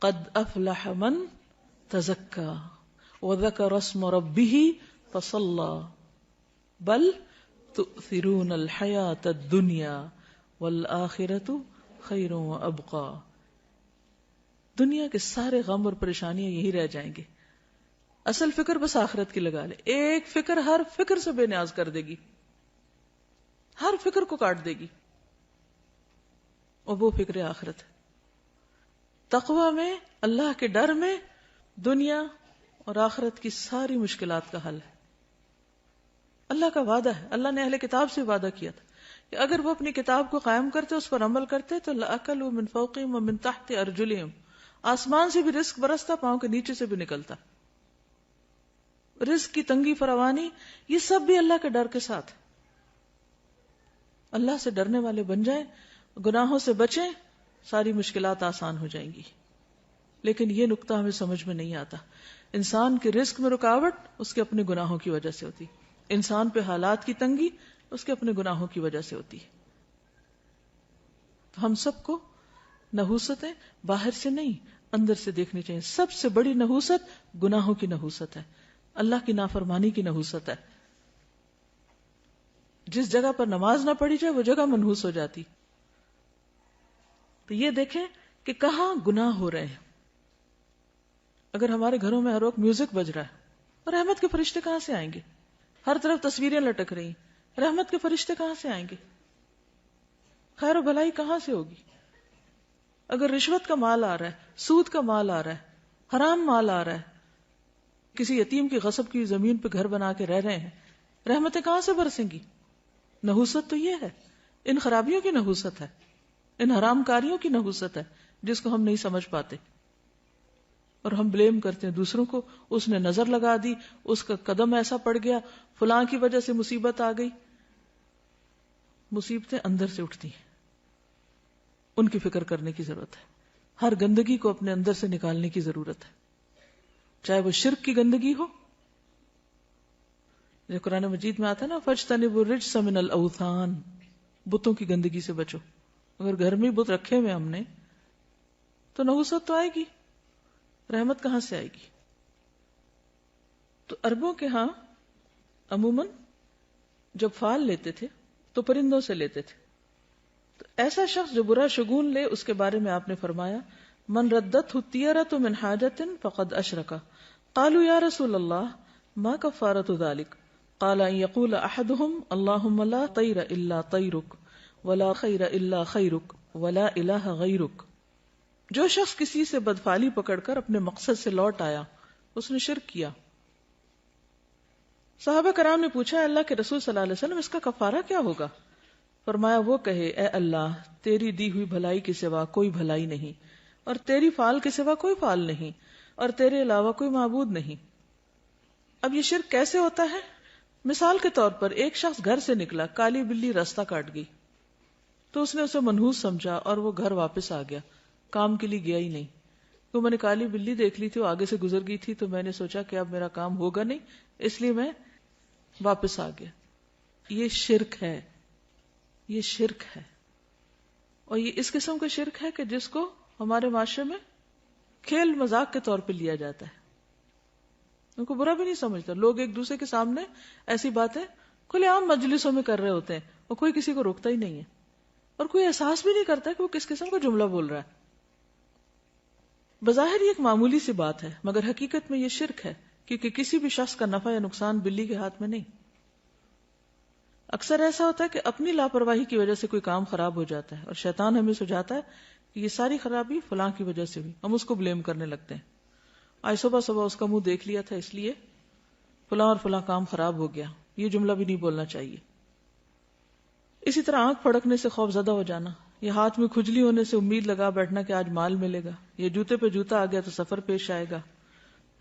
قد افلح من تزکا وذکر اسم ربہ فصلی بل تؤثرون الحیاۃ الدنیا والآخرۃ خیر وابقی. دنیا کے سارے غم اور پریشانیاں یہی رہ جائیں گے. اصل فکر بس آخرت کی لگا لے. ایک فکر ہر فکر سے بے نیاز کر دے گی, ہر فکر کو کاٹ دے گی, اور وہ فکر آخرت ہے. تقوی میں, اللہ کے ڈر میں دنیا اور آخرت کی ساری مشکلات کا حل ہے. اللہ کا وعدہ ہے, اللہ نے اہل کتاب سے وعدہ کیا تھا کہ اگر وہ اپنی کتاب کو قائم کرتے, اس پر عمل کرتے, تو لَأَكَلُوا مِن فَوْقِهِمْ وَمِن تَحْتِ أَرْجُلِهِمْ, آسمان سے بھی رزق برستا, پاؤں کے نیچے سے بھی نکلتا. رزق کی تنگی فراوانی یہ سب بھی اللہ کے ڈر کے ساتھ. اللہ سے ڈرنے والے بن جائیں, گناہوں سے بچیں, ساری مشکلات آسان ہو جائیں گی. لیکن یہ نقطہ ہمیں سمجھ میں نہیں آتا. انسان کے رزق میں رکاوٹ اس کے اپنے گناہوں کی وجہ سے ہوتی, انسان پہ حالات کی تنگی اس کے اپنے گناہوں کی وجہ سے ہوتی ہے. تو ہم سب کو نحوستیں باہر سے نہیں اندر سے دیکھنی چاہیے. سب سے بڑی نحوست گناہوں کی نحوست ہے, اللہ کی نافرمانی کی نحوست ہے. جس جگہ پر نماز نہ پڑھی جائے وہ جگہ منحوس ہو جاتی. تو یہ دیکھیں کہ کہاں گناہ ہو رہے ہیں. اگر ہمارے گھروں میں ہر وقت میوزک بج رہا ہے, اور رحمت کے فرشتے کہاں سے آئیں گے؟ ہر طرف تصویریں لٹک رہی, رحمت کے فرشتے کہاں سے آئیں گے؟ خیر و بھلائی کہاں سے ہوگی؟ اگر رشوت کا مال آ رہا ہے, سود کا مال آ رہا ہے, حرام مال آ رہا ہے, کسی یتیم کی غصب کی زمین پہ گھر بنا کے رہ رہے ہیں, رحمتیں کہاں سے برسیں گی؟ نحوست تو یہ ہے, ان خرابیوں کی نحوست ہے, ان حرام کاریوں کی نحوست ہے جس کو ہم نہیں سمجھ پاتے, اور ہم بلیم کرتے ہیں دوسروں کو. اس نے نظر لگا دی, اس کا قدم ایسا پڑ گیا, فلاں کی وجہ سے مصیبت آ گئی. مصیبتیں اندر سے اٹھتی ہیں, ان کی فکر کرنے کی ضرورت ہے. ہر گندگی کو اپنے اندر سے نکالنے کی ضرورت ہے, چاہے وہ شرک کی گندگی ہو, جو قرآن مجید میں آتا ہے نا, فَاجْتَنِبُوا الرِّجْسَ مِنَ الْأَوْثَانِ, بتوں کی گندگی سے بچو. اگر گھر میں بت رکھے ہوئے ہم نے تو نحوست تو آئے گی, رحمت کہاں سے آئے گی؟ تو عربوں کے ہاں عموماً جب فال لیتے تھے تو پرندوں سے لیتے تھے. تو ایسا شخص جو برا شگون لے, اس کے بارے میں آپ نے فرمایا, من ردت الطیرۃ من حاجۃ فقد اشرک. قالوا یا رسول اللہ ما کفارۃ ذلک؟ قال ان یقول احدهم اللهم لا طیر الا طیرک ولا خیر الا خیرک ولا الہ غیرک. جو شخص کسی سے بدفعلی پکڑ کر اپنے مقصد سے لوٹ آیا, اس نے شرک کیا. صحابہ کرام نے پوچھا, اللہ کے رسول صلی اللہ علیہ وسلم اس کا کفارہ کیا ہوگا؟ فرمایا, وہ کہے, اے اللہ, تیری دی ہوئی بھلائی کے سوا کوئی بھلائی نہیں, اور تیری فال کے سوا کوئی فال نہیں, اور تیرے علاوہ کوئی معبود نہیں. اب یہ شرک کیسے ہوتا ہے؟ مثال کے طور پر ایک شخص گھر سے نکلا, کالی بلی راستہ کاٹ گئی, تو اس نے اسے منحوس سمجھا اور وہ گھر واپس آ گیا, کام کے لیے گیا ہی نہیں. تو میں نے کالی بلی دیکھ لی تھی, وہ آگے سے گزر گئی تھی, تو میں نے سوچا کہ اب میرا کام ہوگا نہیں, اس لیے میں واپس آ گیا. یہ شرک ہے, یہ شرک ہے. اور یہ اس قسم کا شرک ہے کہ جس کو ہمارے معاشرے میں کھیل مذاق کے طور پہ لیا جاتا ہے, ان کو برا بھی نہیں سمجھتا. لوگ ایک دوسرے کے سامنے ایسی باتیں کھلے عام مجلسوں میں کر رہے ہوتے ہیں, اور کوئی کسی کو روکتا ہی نہیں ہے, اور کوئی احساس بھی نہیں کرتا کہ وہ کس قسم کا جملہ بول رہا ہے. بظاہر یہ ایک معمولی سی بات ہے, مگر حقیقت میں یہ شرک ہے, کیونکہ کسی بھی شخص کا نفع یا نقصان بلی کے ہاتھ میں نہیں. اکثر ایسا ہوتا ہے کہ اپنی لاپرواہی کی وجہ سے کوئی کام خراب ہو جاتا ہے, اور شیطان ہمیں سجاتا ہے کہ یہ ساری خرابی فلاں کی وجہ سے ہوئی, ہم اس کو بلیم کرنے لگتے ہیں. آج صبح صبح اس کا منہ دیکھ لیا تھا, اس لیے فلاں اور فلاں کام خراب ہو گیا. یہ جملہ بھی نہیں بولنا چاہیے. اسی طرح آنکھ پھڑکنے سے خوف زدہ ہو جانا, یہ ہاتھ میں کھجلی ہونے سے امید لگا بیٹھنا کہ آج مال ملے گا, یہ جوتے پہ جوتا آ گیا تو سفر پیش آئے گا.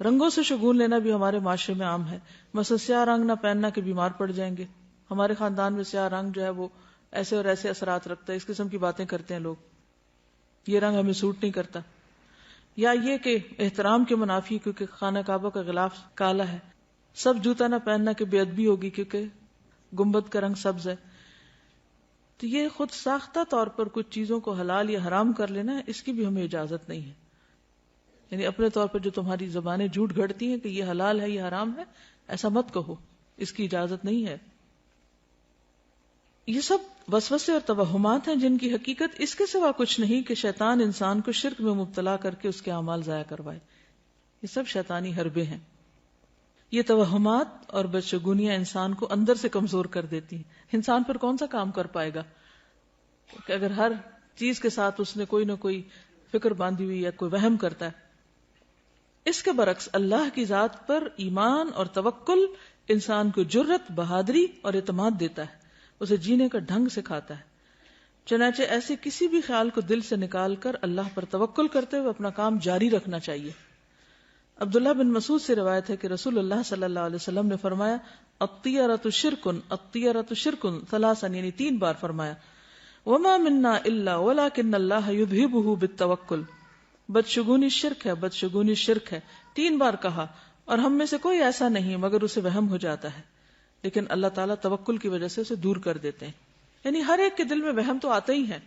رنگوں سے شگون لینا بھی ہمارے معاشرے میں عام ہے. مثلا سیاہ رنگ نہ پہننا کہ بیمار پڑ جائیں گے. ہمارے خاندان میں سیاہ رنگ جو ہے وہ ایسے اور ایسے اثرات رکھتا ہے, اس قسم کی باتیں کرتے ہیں لوگ, یہ رنگ ہمیں سوٹ نہیں کرتا. یا یہ کہ احترام کے منافی کیونکہ خانہ کعبہ کا غلاف کالا ہے, سب جوتا نہ پہننا کہ بے ادبی ہوگی کیونکہ گنبد کا رنگ سبز ہے. تو یہ خود ساختہ طور پر کچھ چیزوں کو حلال یا حرام کر لینا ہے, اس کی بھی ہمیں اجازت نہیں ہے. یعنی اپنے طور پر جو تمہاری زبانیں جھوٹ گھڑتی ہیں کہ یہ حلال ہے یہ حرام ہے، ایسا مت کہو، اس کی اجازت نہیں ہے۔ یہ سب وسوسے اور توہمات ہیں جن کی حقیقت اس کے سوا کچھ نہیں کہ شیطان انسان کو شرک میں مبتلا کر کے اس کے اعمال ضائع کروائے۔ یہ سب شیطانی حربے ہیں۔ یہ توہمات اور بدشگونیاں انسان کو اندر سے کمزور کر دیتی ہیں۔ انسان پر کون سا کام کر پائے گا کہ اگر ہر چیز کے ساتھ اس نے کوئی نہ کوئی فکر باندھی ہوئی یا کوئی وہم کرتا ہے۔ اس کے برعکس اللہ کی ذات پر ایمان اور توکل انسان کو جرت، بہادری اور اعتماد دیتا ہے، اسے جینے کا ڈھنگ سکھاتا ہے۔ چنانچہ ایسے کسی بھی خیال کو دل سے نکال کر اللہ پر توکل کرتے ہوئے اپنا کام جاری رکھنا چاہیے۔ عبداللہ بن مسعود سے روایت ہے کہ رسول اللہ صلی اللہ علیہ وسلم نے فرمایا الطیرۃ شرکن الطیرۃ شرکن ثلاثا، یعنی 3 بار فرمایا، وما منا الا ولکن اللہ یذہبہ بالتوکل، بدشگونی شرک ہے، بدشگونی شرک ہے، 3 بار کہا، اور ہم میں سے کوئی ایسا نہیں مگر اسے وہم ہو جاتا ہے، لیکن اللہ تعالیٰ توکل کی وجہ سے اسے دور کر دیتے ہیں۔ یعنی ہر ایک کے دل میں وہم تو آتے ہی ہیں،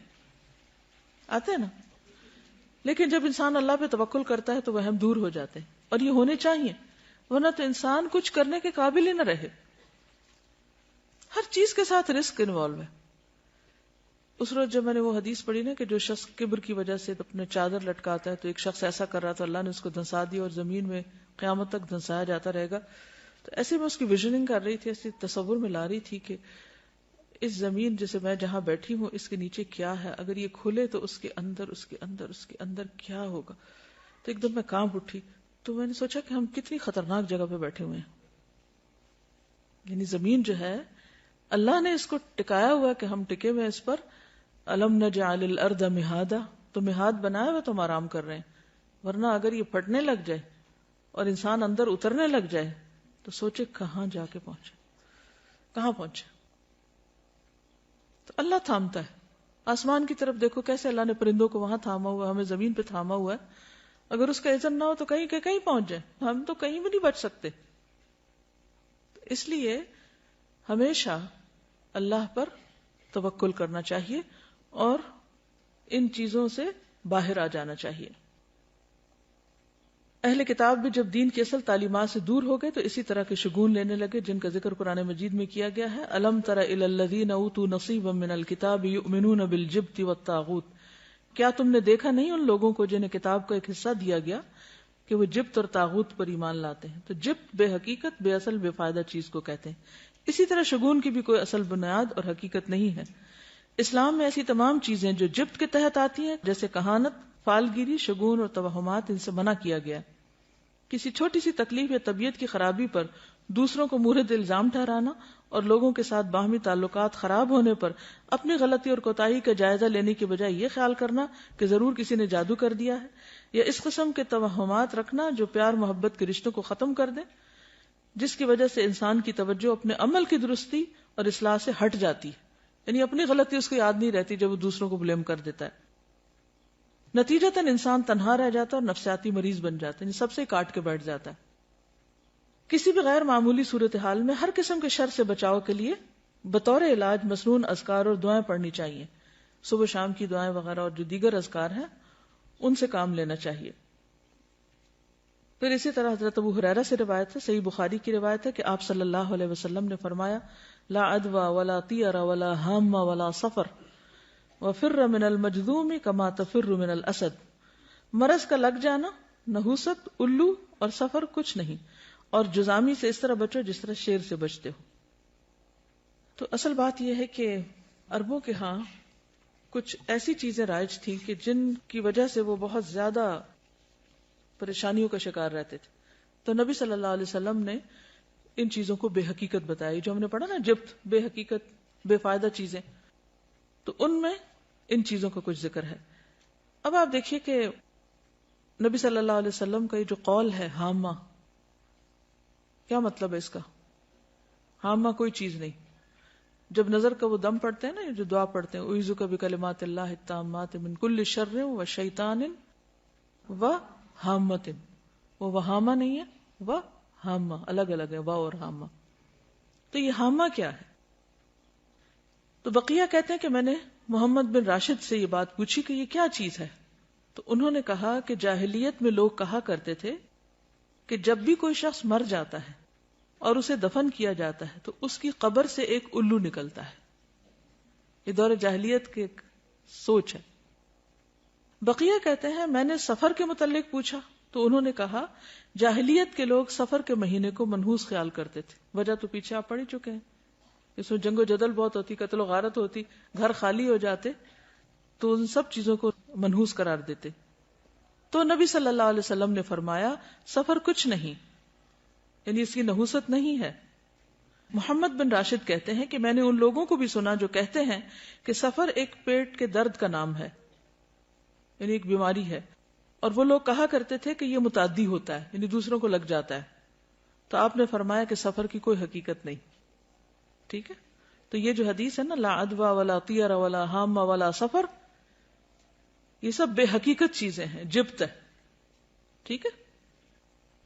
آتے ہیں نا، لیکن جب انسان اللہ پہ توکل کرتا ہے تو وہم دور ہو جاتے ہیں، اور یہ ہونے چاہیے، ورنہ تو انسان کچھ کرنے کے قابل ہی نہ رہے۔ ہر چیز کے ساتھ رسک انوالو ہے۔ اس روز جب میں نے وہ حدیث پڑھی نا کہ جو شخص کبر کی وجہ سے اپنے چادر لٹکاتا ہے، تو ایک شخص ایسا کر رہا تو اللہ نے اس کو دھنسا دیا اور زمین میں قیامت تک دھنسایا جاتا رہے گا، تو ایسے میں اس کی ویژننگ کر رہی تھی، ایسی تصور میں لا رہی تھی کہ اس زمین جیسے میں جہاں بیٹھی ہوں اس کے نیچے کیا ہے، اگر یہ کھلے تو اس کے اندر کیا ہوگا۔ تو ایک دم میں کانپ اٹھی، تو میں نے سوچا کہ ہم کتنی خطرناک جگہ پہ بیٹھے ہوئے ہیں۔ یعنی زمین جو ہے اللہ نے اس کو ٹکایا ہوا کہ ہم ٹکے ہوئے اس پر، الم نجعل الارض مہادا، تو مہاد بنایا ہوا تو ہم آرام کر رہے ہیں، ورنہ اگر یہ پھٹنے لگ جائے اور انسان اندر اترنے لگ جائے تو سوچے کہاں جا کے پہنچے، کہاں پہنچے۔ تو اللہ تھامتا ہے۔ آسمان کی طرف دیکھو کیسے اللہ نے پرندوں کو وہاں تھاما ہوا، ہمیں زمین پہ تھاما ہوا ہے، اگر اس کا اذن نہ ہو تو کہیں کہ کہیں پہنچ جائے، ہم تو کہیں بھی نہیں بچ سکتے۔ اس لیے ہمیشہ اللہ پر توکل کرنا چاہیے اور ان چیزوں سے باہر آ جانا چاہیے۔ اہل کتاب بھی جب دین کی اصل تعلیمات سے دور ہو گئے تو اسی طرح کے شگون لینے لگے جن کا ذکر قرآن مجید میں کیا گیا ہے۔ الم تر الی الذین اوتوا نصیبا من الکتاب یؤمنون بالجبت والطاغوت، کیا تم نے دیکھا نہیں ان لوگوں کو جنہیں کتاب کا ایک حصہ دیا گیا کہ وہ جبت اور طاغوت پر ایمان لاتے ہیں۔ تو جبت بے حقیقت، بے اصل، بے فائدہ چیز کو کہتے ہیں۔ اسی طرح شگون کی بھی کوئی اصل بنیاد اور حقیقت نہیں ہے۔ اسلام میں ایسی تمام چیزیں جو جبت کے تحت آتی ہیں جیسے کہانت، فالگیری، شگون اور توہمات، ان سے منع کیا گیا۔ کسی چھوٹی سی تکلیف یا طبیعت کی خرابی پر دوسروں کو مورد الزام ٹھہرانا اور لوگوں کے ساتھ باہمی تعلقات خراب ہونے پر اپنی غلطی اور کوتاہی کا جائزہ لینے کی بجائے یہ خیال کرنا کہ ضرور کسی نے جادو کر دیا ہے، یا اس قسم کے توہمات رکھنا جو پیار محبت کے رشتوں کو ختم کر دیں، جس کی وجہ سے انسان کی توجہ اپنے عمل کی درستی اور اصلاح سے ہٹ جاتی ہے، یعنی اپنی غلطی اس کو یاد نہیں رہتی جب وہ دوسروں کو بلیم کر دیتا ہے۔ نتیجتاً انسان تنہا رہ جاتا ہے اور نفسیاتی مریض بن جاتا ہے، یعنی سب سے کاٹ کے بیٹھ جاتا ہے۔ کسی بھی غیر معمولی صورتحال میں ہر قسم کے شر سے بچاؤ کے لیے بطور علاج مسنون اذکار اور دعائیں پڑھنی چاہیے، صبح شام کی دعائیں وغیرہ اور جو دیگر اذکار ہیں ان سے کام لینا چاہیے۔ پھر اسی طرح حضرت ابو ہریرہ سے روایت ہے، صحیح بخاری کی روایت ہے کہ آپ صلی اللہ علیہ وسلم نے فرمایا لا عدوى ولا طیر ولا ہام ولا صفر وفر من المجذوم کما تفر من الاسد، مرض کا لگ جانا، نحوست، الو اور سفر کچھ نہیں، اور جزامی سے اس طرح بچو جس طرح شیر سے بچتے ہو۔ تو اصل بات یہ ہے کہ عربوں کے ہاں کچھ ایسی چیزیں رائج تھیں کہ جن کی وجہ سے وہ بہت زیادہ پریشانیوں کا شکار رہتے تھے، تو نبی صلی اللہ علیہ وسلم نے ان چیزوں کو بے حقیقت بتائی، جو ہم نے پڑھا نا جبت، بے حقیقت، بے فائدہ چیزیں، تو ان میں ان چیزوں کا کچھ ذکر ہے۔ اب آپ دیکھیے کہ نبی صلی اللہ علیہ وسلم کا یہ جو قول ہے ہامہ، کیا مطلب ہے اس کا؟ ہامہ کوئی چیز نہیں۔ جب نظر کا وہ دم پڑھتے ہیں نا، جو دعا پڑھتے ہیں اعوذ بکلمات اللہ التامات من کل شر و شیطان و ہامۃ، وہ وہامہ نہیں ہے، وہ ہامہ، الگ الگ ہے، وا اور ہامہ۔ تو یہ ہامہ کیا ہے؟ تو بقیہ کہتے ہیں کہ میں نے محمد بن راشد سے یہ بات پوچھی کہ یہ کیا چیز ہے، تو انہوں نے کہا کہ جاہلیت میں لوگ کہا کرتے تھے کہ جب بھی کوئی شخص مر جاتا ہے اور اسے دفن کیا جاتا ہے تو اس کی قبر سے ایک الو نکلتا ہے. یہ دور جاہلیت کی ایک سوچ ہے. بقیہ کہتے ہیں میں نے سفر کے متعلق پوچھا تو انہوں نے کہا جاہلیت کے لوگ سفر کے مہینے کو منحوس خیال کرتے تھے. وجہ تو پیچھے آپ پڑھ ہی چکے ہیں. اس میں جنگ و جدل بہت ہوتی, قتل و غارت ہوتی, گھر خالی ہو جاتے, تو ان سب چیزوں کو منحوس قرار دیتے. تو نبی صلی اللہ علیہ وسلم نے فرمایا سفر کچھ نہیں, یعنی اس کی نحوست نہیں ہے. محمد بن راشد کہتے ہیں کہ میں نے ان لوگوں کو بھی سنا جو کہتے ہیں کہ سفر ایک پیٹ کے درد کا نام ہے, یعنی ایک بیماری ہے, اور وہ لوگ کہا کرتے تھے کہ یہ متعدی ہوتا ہے, یعنی دوسروں کو لگ جاتا ہے. تو آپ نے فرمایا کہ سفر کی کوئی حقیقت نہیں. ٹھیک ہے, تو یہ جو حدیث ہے نا لا عدوى ولا طیر ولا حام ولا سفر, یہ سب بے حقیقت چیزیں ہیں, جبت ہے. ٹھیک ہے.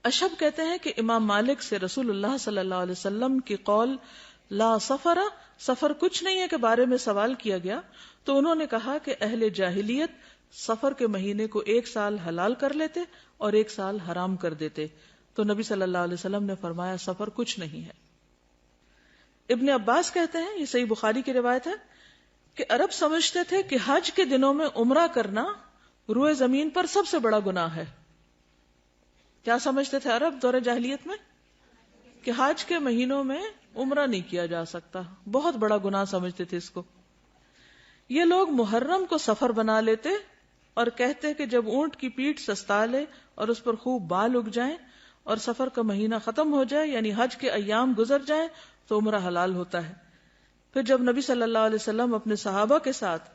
اشہب کہتے ہیں کہ امام مالک سے رسول اللہ صلی اللہ علیہ وسلم کی قول لا سفر, سفر کچھ نہیں ہے کے بارے میں سوال کیا گیا تو انہوں نے کہا کہ اہل جاہلیت سفر کے مہینے کو ایک سال حلال کر لیتے اور ایک سال حرام کر دیتے. تو نبی صلی اللہ علیہ وسلم نے فرمایا سفر کچھ نہیں ہے. ابن عباس کہتے ہیں, یہ صحیح بخاری کی روایت ہے, کہ عرب سمجھتے تھے کہ حج کے دنوں میں عمرہ کرنا روئے زمین پر سب سے بڑا گناہ ہے. کیا سمجھتے تھے عرب دور جاہلیت میں؟ کہ حج کے مہینوں میں عمرہ نہیں کیا جا سکتا, بہت بڑا گناہ سمجھتے تھے اس کو. یہ لوگ محرم کو سفر بنا لیتے اور کہتے کہ جب اونٹ کی پیٹھ سستا لے اور اس پر خوب بال اگ جائیں اور سفر کا مہینہ ختم ہو جائے, یعنی حج کے ایام گزر جائیں, تو عمرہ حلال ہوتا ہے. پھر جب نبی صلی اللہ علیہ وسلم اپنے صحابہ کے ساتھ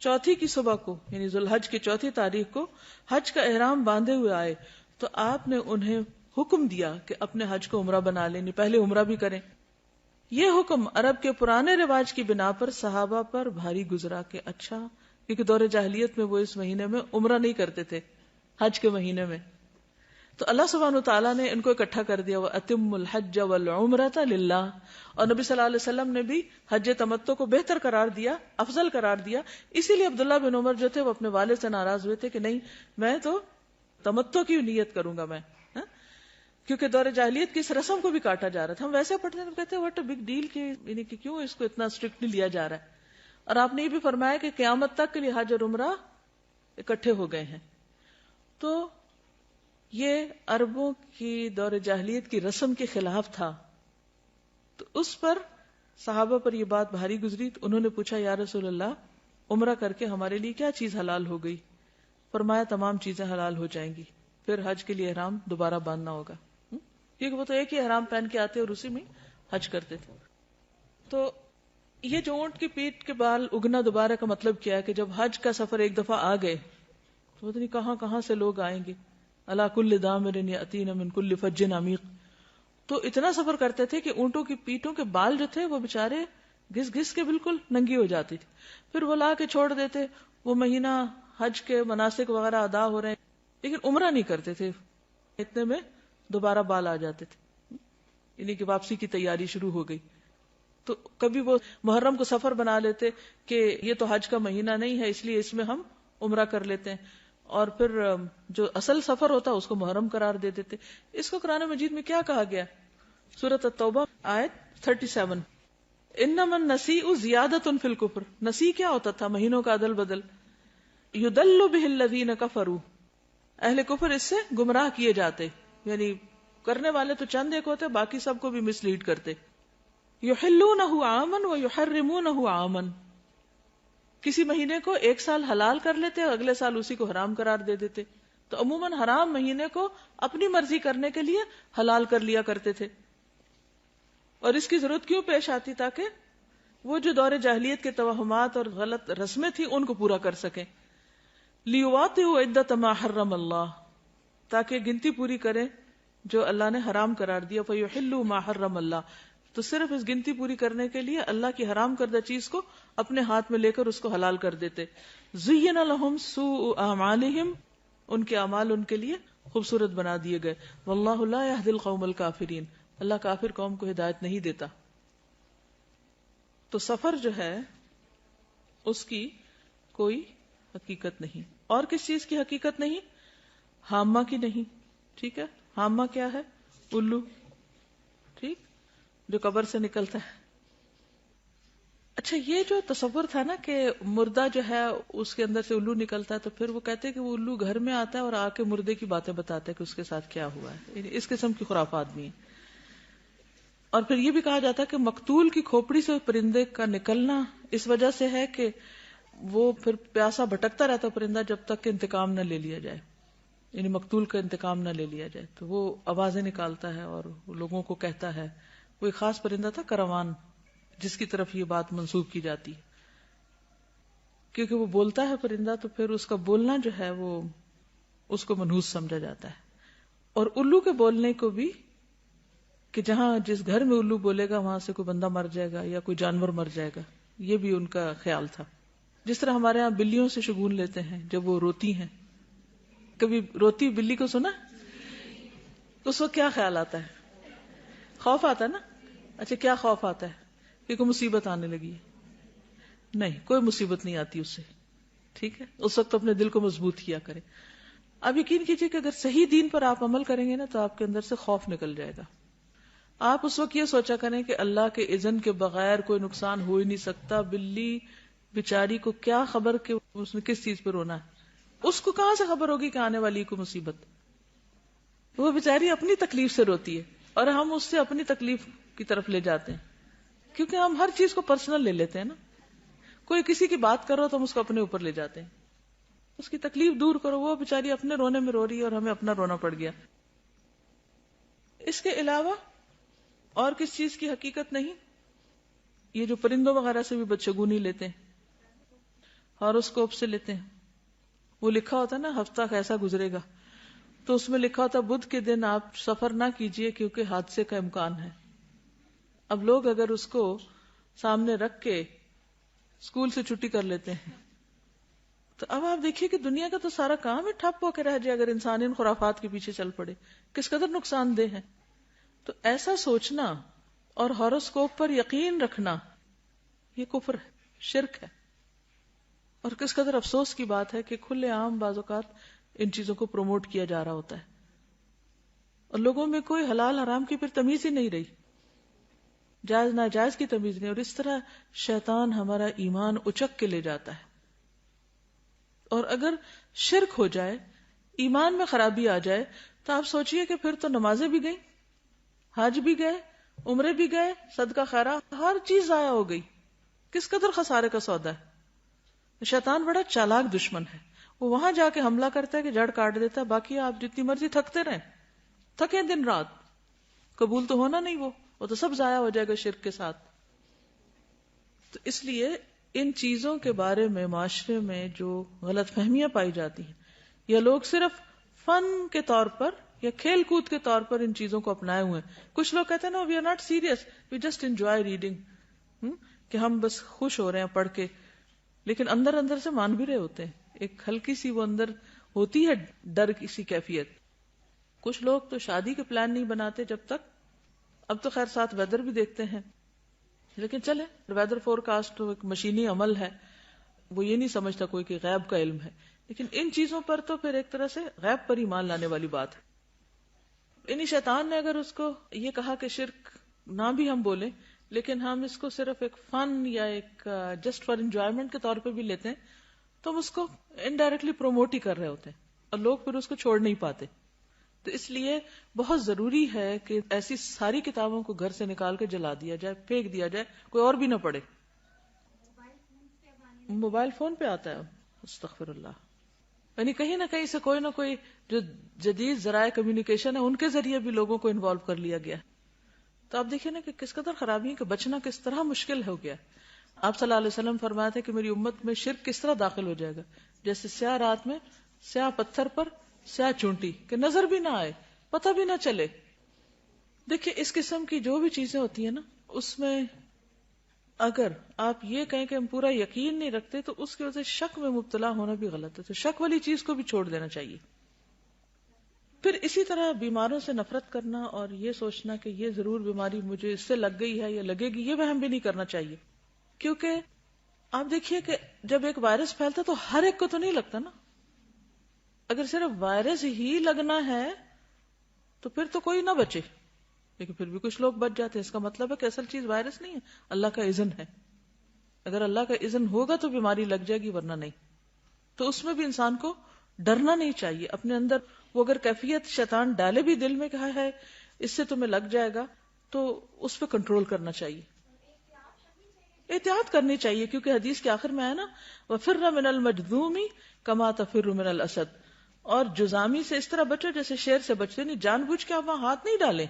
چوتھی کی صبح کو, یعنی ذوالحج کی چوتھی تاریخ کو حج کا احرام باندھے ہوئے آئے تو آپ نے انہیں حکم دیا کہ اپنے حج کو عمرہ بنا لیں, پہلے عمرہ بھی کریں. یہ حکم عرب کے پرانے رواج کی بنا پر صحابہ پر بھاری گزرا کہ اچھا, کیونکہ دور جاہلیت میں وہ اس مہینے میں عمرہ نہیں کرتے تھے, حج کے مہینے میں. تو اللہ سبحانہ وتعالیٰ نے ان کو اکٹھا کر دیا, وَأَتِمُّ الْحَجَّ وَالْعُمْرَةَ لِلَّهِ, اور نبی صلی اللہ علیہ وسلم نے بھی حج تمتع کو بہتر قرار دیا, افضل قرار دیا. اسی لیے عبداللہ بن عمر جو تھے وہ اپنے والد سے ناراض ہوئے تھے کہ نہیں, میں تو تمتع کی نیت کروں گا میں, کیونکہ دور جاہلیت کی اس رسم کو بھی کاٹا جا رہا تھا. ہم ویسے پڑھتے ہیں, کہتے ہیں واٹ اے بگ ڈیل, یعنی کہ کیوں اس کو اتنا اسٹرکٹلی لیا جا رہا ہے. اور آپ نے یہ بھی فرمایا کہ قیامت تک کے لیے حج اور عمرہ اکٹھے ہو گئے ہیں. تو یہ عربوں کی دور جاہلیت کی رسم کے خلاف تھا. تو اس پر صحابہ پر یہ بات بھاری گزری. تو انہوں نے پوچھا یا رسول اللہ, عمرہ کر کے ہمارے لیے کیا چیز حلال ہو گئی؟ فرمایا تمام چیزیں حلال ہو جائیں گی, پھر حج کے لیے احرام دوبارہ باندھنا ہوگا, کیونکہ وہ تو ایک ہی احرام پہن کے آتے اور اسی میں حج کرتے تھے. تو یہ جو اونٹ کی پیٹھ کے بال اگنا دوبارہ کا مطلب کیا ہے کہ جب حج کا سفر ایک دفعہ آ گئے تو پتہ نہیں کہاں کہاں سے لوگ آئیں گے. الا کل دامر یاتین من کل فج عمیق. تو اتنا سفر کرتے تھے کہ اونٹوں کی پیٹوں کے بال جو تھے وہ بےچارے گھس گھس کے بالکل ننگی ہو جاتی تھی. پھر وہ لا کے چھوڑ دیتے, وہ مہینہ حج کے مناسک وغیرہ ادا ہو رہے ہیں, لیکن عمرہ نہیں کرتے تھے. اتنے میں دوبارہ بال آ جاتے تھے, یعنی کہ واپسی کی تیاری شروع ہو گئی. تو کبھی وہ محرم کو سفر بنا لیتے کہ یہ تو حج کا مہینہ نہیں ہے اس لیے اس میں ہم عمرہ کر لیتے ہیں, اور پھر جو اصل سفر ہوتا اس کو محرم قرار دے دیتے. اس کو قرآن مجید میں کیا کہا گیا؟ سورۃ التوبہ آیت 37, انما النسیء زیادۃ فی الکفر. نسی کیا ہوتا تھا؟ مہینوں کا عدل بدل. یضل بہ الذین کفروا, اہل کفر اس سے گمراہ کیے جاتے, یعنی کرنے والے تو چند ایک ہوتے, باقی سب کو بھی مس لیڈ کرتے. یحلونہ عاما ویحرمونہ عاما, کسی مہینے کو ایک سال حلال کر لیتے اور اگلے سال اسی کو حرام قرار دے دیتے. تو عموماً حرام مہینے کو اپنی مرضی کرنے کے لیے حلال کر لیا کرتے تھے, اور اس کی ضرورت کیوں پیش آتی؟ تاکہ وہ جو دور جاہلیت کے توہمات اور غلط رسمیں تھیں ان کو پورا کر سکیں. لیواطئوا عدۃ ما حرم اللہ, تاکہ گنتی پوری کریں جو اللہ نے حرام قرار دیا. فیحلوا ما حرم اللہ, تو صرف اس گنتی پوری کرنے کے لیے اللہ کی حرام کردہ چیز کو اپنے ہاتھ میں لے کر اس کو حلال کر دیتے. زین لہم سوء اعمالہم, ان کے اعمال ان کے لیے خوبصورت بنا دیے گئے. واللہ لا یہدی القوم الکافرین, اللہ کافر قوم کو ہدایت نہیں دیتا. تو سفر جو ہے اس کی کوئی حقیقت نہیں. اور کس چیز کی حقیقت نہیں؟ حامہ کی نہیں. ٹھیک ہے، حامہ کیا ہے؟ الو، ٹھیک، جو قبر سے نکلتا ہے. اچھا، یہ جو تصور تھا نا کہ مردہ جو ہے اس کے اندر سے الو نکلتا ہے، تو پھر وہ کہتے ہیں کہ وہ الو گھر میں آتا ہے اور آ کے مردے کی باتیں بتاتا ہے کہ اس کے ساتھ کیا ہوا ہے. یعنی اس قسم کی خرافات بھی ہیں. اور پھر یہ بھی کہا جاتا ہے کہ مقتول کی کھوپڑی سے پرندے کا نکلنا اس وجہ سے ہے کہ وہ پھر پیاسا بھٹکتا رہتا پرندہ جب تک کہ انتقام نہ لے لیا جائے، یعنی مقتول کا انتقام نہ لے لیا جائے. تو وہ آوازیں نکالتا ہے اور لوگوں کو کہتا ہے. وہ ایک خاص پرندہ تھا کروان، جس کی طرف یہ بات منسوب کی جاتی ہے، کیونکہ وہ بولتا ہے پرندہ، تو پھر اس کا بولنا جو ہے وہ اس کو منحوس سمجھا جاتا ہے. اور الو کے بولنے کو بھی، کہ جہاں جس گھر میں الو بولے گا وہاں سے کوئی بندہ مر جائے گا یا کوئی جانور مر جائے گا، یہ بھی ان کا خیال تھا. جس طرح ہمارے ہاں بلیوں سے شگون لیتے ہیں جب وہ روتی ہیں. کبھی روتی بلی کو سنا؟ اس وقت کیا خیال آتا ہے؟ خوف آتا ہے نا. اچھا، کیا خوف آتا ہے؟ کہ کوئی مصیبت آنے لگی ہے. نہیں، کوئی مصیبت نہیں آتی اس سے. ٹھیک ہے، اس وقت اپنے دل کو مضبوط کیا کرے. اب یقین کیجئے کہ اگر صحیح دین پر آپ عمل کریں گے نا تو آپ کے اندر سے خوف نکل جائے گا. آپ اس وقت یہ سوچا کریں کہ اللہ کے اذن کے بغیر کوئی نقصان ہو ہی نہیں سکتا. بلی بیچاری کو کیا خبر کہ اس نے کس چیز پہ رونا ہے؟ اس کو کہاں سے خبر ہوگی کہ آنے والی کو مصیبت؟ وہ بیچاری اپنی تکلیف سے روتی ہے اور ہم اس سے اپنی تکلیف کی طرف لے جاتے ہیں، کیونکہ ہم ہر چیز کو پرسنل لے لیتے ہیں نا. کوئی کسی کی بات کرو تو ہم اس کو اپنے اوپر لے جاتے ہیں. اس کی تکلیف دور کرو، وہ بیچاری اپنے رونے میں رو رہی ہے اور ہمیں اپنا رونا پڑ گیا. اس کے علاوہ اور کس چیز کی حقیقت نہیں؟ یہ جو پرندوں وغیرہ سے بھی بدشگونی لیتے ہیں، ہاروسکوپ سے لیتے ہیں. وہ لکھا ہوتا ہے نا ہفتہ کیسا گزرے گا، تو اس میں لکھا ہوتا ہے بدھ کے دن آپ سفر نہ کیجئے کیونکہ حادثے کا امکان ہے. اب لوگ اگر اس کو سامنے رکھ کے اسکول سے چھٹی کر لیتے ہیں، تو اب آپ دیکھیے کہ دنیا کا تو سارا کام ہی ٹھپ ہو کے رہ جائے اگر انسان ان خرافات کے پیچھے چل پڑے. کس قدر نقصان دہ ہے. تو ایسا سوچنا اور ہاروسکوپ پر یقین رکھنا یہ کفر ہے، شرک ہے. اور کس قدر افسوس کی بات ہے کہ کھلے عام بعض اوقات ان چیزوں کو پروموٹ کیا جا رہا ہوتا ہے اور لوگوں میں کوئی حلال حرام کی پھر تمیز ہی نہیں رہی، جائز ناجائز کی تمیز نہیں. اور اس طرح شیطان ہمارا ایمان اچک کے لے جاتا ہے. اور اگر شرک ہو جائے، ایمان میں خرابی آ جائے، تو آپ سوچئے کہ پھر تو نمازیں بھی گئیں، حج بھی گئے، عمرے بھی گئے، صدقہ خیرات، ہر چیز ضائع ہو گئی. کس قدر خسارے کا سودا ہے. شیطان بڑا چالاک دشمن ہے. وہ وہاں جا کے حملہ کرتا ہے کہ جڑ کاٹ دیتا ہے، باقی آپ جتنی مرضی تھکتے رہیں، تھکیں دن رات، قبول تو ہونا نہیں. وہ تو سب ضائع ہو جائے گا شرک کے ساتھ. تو اس لیے ان چیزوں کے بارے میں معاشرے میں جو غلط فہمیاں پائی جاتی ہیں، یا لوگ صرف فن کے طور پر یا کھیل کود کے طور پر ان چیزوں کو اپنائے ہوئے ہیں. کچھ لوگ کہتے ہیں نا، we are not serious, we just enjoy reading, کہ ہم بس خوش ہو رہے ہیں پڑھ کے، لیکن اندر اندر سے مان بھی رہے ہوتے ہیں. ایک ہلکی سی وہ اندر ہوتی ہے ڈر کی سی کیفیت. کچھ لوگ تو شادی کے پلان نہیں بناتے جب تک، اب تو خیر ساتھ ویدر بھی دیکھتے ہیں، لیکن چلے ویدر فور کاسٹ تو ایک مشینی عمل ہے، وہ یہ نہیں سمجھتا کوئی کہ غیب کا علم ہے. لیکن ان چیزوں پر تو پھر ایک طرح سے غیب پر ایمان لانے والی بات ہے. انہی شیطان نے اگر اس کو یہ کہا کہ شرک نہ بھی ہم بولیں، لیکن ہم اس کو صرف ایک فن یا ایک جسٹ فار انجوائمنٹ کے طور پہ بھی لیتے ہیں، تو ہم اس کو انڈائریکٹلی پروموٹ ہی کر رہے ہوتے ہیں اور لوگ پھر اس کو چھوڑ نہیں پاتے. تو اس لیے بہت ضروری ہے کہ ایسی ساری کتابوں کو گھر سے نکال کے جلا دیا جائے، پھینک دیا جائے، کوئی اور بھی نہ پڑھے. موبائل فون پہ آتا ہے، استغفر اللہ. یعنی کہیں نہ کہیں سے کوئی نہ کوئی جو جدید ذرائع کمیونیکیشن ہے ان کے ذریعے بھی لوگوں کو انوالو کر لیا گیا. تو آپ دیکھیں نا کہ کس قدر خرابی ہے، کہ بچنا کس طرح مشکل ہو گیا. آپ صلی اللہ علیہ وسلم فرماتے ہیں کہ میری امت میں شرک کس طرح داخل ہو جائے گا، جیسے سیاہ رات میں سیاہ پتھر پر سیاہ چونٹی، کہ نظر بھی نہ آئے، پتہ بھی نہ چلے. دیکھیں اس قسم کی جو بھی چیزیں ہوتی ہیں نا، اس میں اگر آپ یہ کہیں کہ ہم پورا یقین نہیں رکھتے تو اس کی وجہ سے شک میں مبتلا ہونا بھی غلط ہے. تو شک والی چیز کو بھی چھوڑ دینا چاہیے. پھر اسی طرح بیماروں سے نفرت کرنا اور یہ سوچنا کہ یہ ضرور بیماری مجھے اس سے لگ گئی ہے یا لگے گی، یہ وہم بھی نہیں کرنا چاہیے. کیونکہ آپ دیکھیے کہ جب ایک وائرس پھیلتا تو ہر ایک کو تو نہیں لگتا نا. اگر صرف وائرس ہی لگنا ہے تو پھر تو کوئی نہ بچے، لیکن پھر بھی کچھ لوگ بچ جاتے ہیں. اس کا مطلب ہے کہ اصل چیز وائرس نہیں ہے، اللہ کا اذن ہے. اگر اللہ کا اذن ہوگا تو بیماری لگ جائے گی، ورنہ نہیں. تو اس میں بھی انسان کو ڈرنا نہیں چاہیے اپنے اندر. وہ اگر کیفیت شیطان ڈالے بھی دل میں کہا ہے اس سے تمہیں لگ جائے گا، تو اس پہ کنٹرول کرنا چاہیے، احتیاط کرنی چاہیے. کیونکہ حدیث کے آخر میں ہے نا وَفِرَّ مِنَ الْمَجْذُومِ كَمَا تَفِرُّ مِنَ الْأَسَدِ، اور جزامی سے اس طرح بچو جیسے شیر سے بچتے. نہیں جان بوجھ کے آپ وہاں ہاتھ نہیں ڈالیں،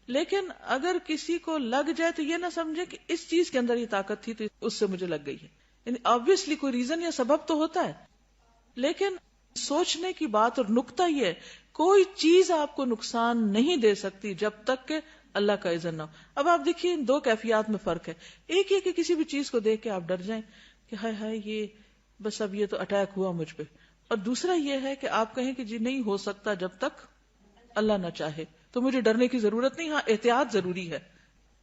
لیکن اگر کسی کو لگ جائے تو یہ نہ سمجھے کہ اس چیز کے اندر یہ طاقت تھی تو اس سے مجھے لگ گئی ہے. یعنی آبویسلی کوئی ریزن یا سبب تو ہوتا ہے، لیکن سوچنے کی بات اور نکتہ یہ ہے کوئی چیز آپ کو نقصان نہیں دے سکتی جب تک کہ اللہ کا اذن نہ ہو. اب آپ دیکھیے ان دو کیفیات میں فرق ہے. ایک یہ کہ کسی بھی چیز کو دیکھ کے آپ ڈر جائیں کہ ہائے ہائے یہ بس اب یہ تو اٹیک ہوا مجھ پہ، اور دوسرا یہ ہے کہ آپ کہیں کہ جی نہیں ہو سکتا جب تک اللہ نہ چاہے، تو مجھے ڈرنے کی ضرورت نہیں. ہاں احتیاط ضروری ہے.